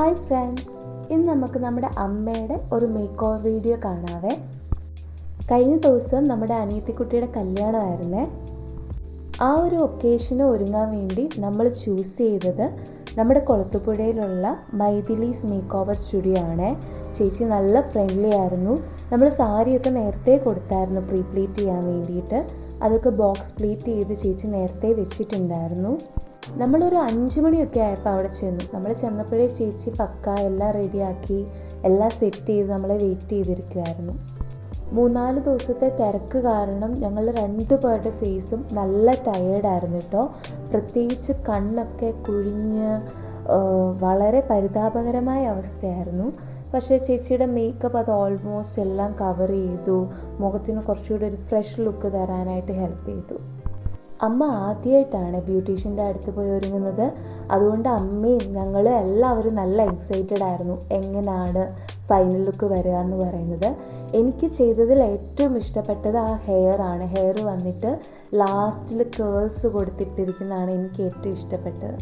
Hi friends, ഇന്ന് നമുക്ക് നമ്മുടെ അമ്മയുടെ ഒരു മേക്ക് ഓവർ വീഡിയോ കാണാവേ. കഴിഞ്ഞ ദിവസം നമ്മുടെ അനിയത്തിക്കുട്ടിയുടെ കല്യാണമായിരുന്നേ. ആ ഒരു ഒക്കേഷന് ഒരുങ്ങാൻ വേണ്ടി നമ്മൾ ചൂസ് ചെയ്തത് നമ്മുടെ കൊളത്തുപുഴയിലുള്ള മൈഥിലീസ് മേക്ക് ഓവർ സ്റ്റുഡിയോ ആണ്. ചേച്ചി നല്ല ഫ്രണ്ട്ലി ആയിരുന്നു. നമ്മൾ സാരിയൊക്കെ നേരത്തെ കൊടുത്തായിരുന്നു പ്രീ പ്ലീറ്റ് ചെയ്യാൻ വേണ്ടിയിട്ട്. അതൊക്കെ ബോക്സ് പ്ലീറ്റ് ചെയ്ത് ചേച്ചി നേരത്തെ വെച്ചിട്ടുണ്ടായിരുന്നു. നമ്മളൊരു 5 മണിയൊക്കെ ആയപ്പോൾ അവിടെ ചെന്നു. നമ്മൾ ചെന്നപ്പോഴേ ചേച്ചി പക്ക എല്ലാം റെഡിയാക്കി എല്ലാം സെറ്റ് ചെയ്ത് നമ്മളെ വെയിറ്റ് ചെയ്തിരിക്കുമായിരുന്നു. 3-4 ദിവസത്തെ തിരക്ക് കാരണം ഞങ്ങൾ 2 പേരുടെ ഫേസും നല്ല ടയേർഡായിരുന്നു കേട്ടോ. പ്രത്യേകിച്ച് കണ്ണൊക്കെ കുഴിഞ്ഞ് വളരെ പരിതാപകരമായ അവസ്ഥയായിരുന്നു. പക്ഷേ ചേച്ചിയുടെ മേക്കപ്പ് അത് ഓൾമോസ്റ്റ് എല്ലാം കവർ ചെയ്തു. മുഖത്തിന് കുറച്ചുകൂടി ഒരു ഫ്രഷ് ലുക്ക് തരാനായിട്ട് ഹെൽപ്പ് ചെയ്തു. അമ്മ ആദ്യമായിട്ടാണ് ബ്യൂട്ടീഷ്യൻ്റെ അടുത്ത് പോയി ഒരുങ്ങുന്നത്. അതുകൊണ്ട് അമ്മയും ഞങ്ങൾ എല്ലാവരും നല്ല എക്സൈറ്റഡ് ആയിരുന്നു എങ്ങനെയാണ് ഫൈനൽ ലുക്ക് വരിക എന്ന് പറയുന്നത്. എനിക്ക് ചെയ്തതിൽ ഏറ്റവും ഇഷ്ടപ്പെട്ടത് ആ ഹെയർ ആണ്. ഹെയർ വന്നിട്ട് ലാസ്റ്റിൽ കേൾസ് കൊടുത്തിട്ടിരിക്കുന്നതാണ് എനിക്ക് ഏറ്റവും ഇഷ്ടപ്പെട്ടത്.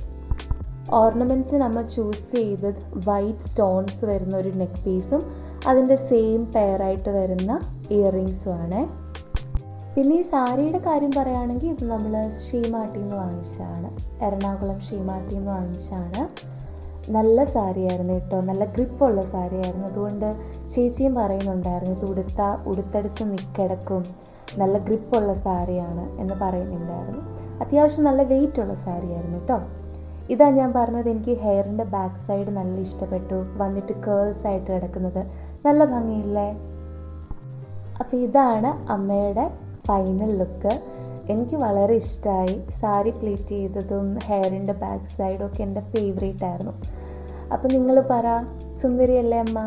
ഓർണമെൻറ്റ്സ് നമ്മൾ ചൂസ് ചെയ്തത് വൈറ്റ് സ്റ്റോൺസ് വരുന്ന ഒരു നെക്ക് പീസും അതിൻ്റെ സെയിം പെയറായിട്ട് വരുന്ന ഇയറിങ്സും ആണ്. പിന്നെ ഈ സാരിയുടെ കാര്യം പറയുകയാണെങ്കിൽ ഇത് നമ്മൾ ഷീമാട്ടിൽ നിന്ന് വാങ്ങിച്ചതാണ്. എറണാകുളം ഷീമാട്ടിൽ നിന്ന് വാങ്ങിച്ചാണ്. നല്ല സാരിയായിരുന്നു കേട്ടോ, നല്ല ഗ്രിപ്പുള്ള സാരിയായിരുന്നു. അതുകൊണ്ട് ചേച്ചിയും പറയുന്നുണ്ടായിരുന്നു ഇത് ഉടുത്തെടുത്ത് നിൽക്കിടക്കും, നല്ല ഗ്രിപ്പുള്ള സാരിയാണ് എന്ന് പറയുന്നുണ്ടായിരുന്നു. അത്യാവശ്യം നല്ല വെയിറ്റുള്ള സാരിയായിരുന്നു കേട്ടോ. ഇതാ ഞാൻ പറഞ്ഞത്, എനിക്ക് ഹെയറിൻ്റെ ബാക്ക് സൈഡ് നല്ല ഇഷ്ടപ്പെട്ടു. വന്നിട്ട് കേൾസ് ആയിട്ട് കിടക്കുന്നത് നല്ല ഭംഗിയില്ലേ. അപ്പോൾ ഇതാണ് അമ്മയുടെ ഫൈനൽ ലുക്ക്. എനിക്ക് വളരെ ഇഷ്ടമായി. സാരി പ്ലീറ്റ് ചെയ്തതും ഹെയറിൻ്റെ ബാക്ക് സൈഡും ഒക്കെ എൻ്റെ ഫേവറേറ്റ് ആയിരുന്നു. അപ്പോൾ നിങ്ങൾ പറ, സുന്ദരിയല്ലേ അമ്മ?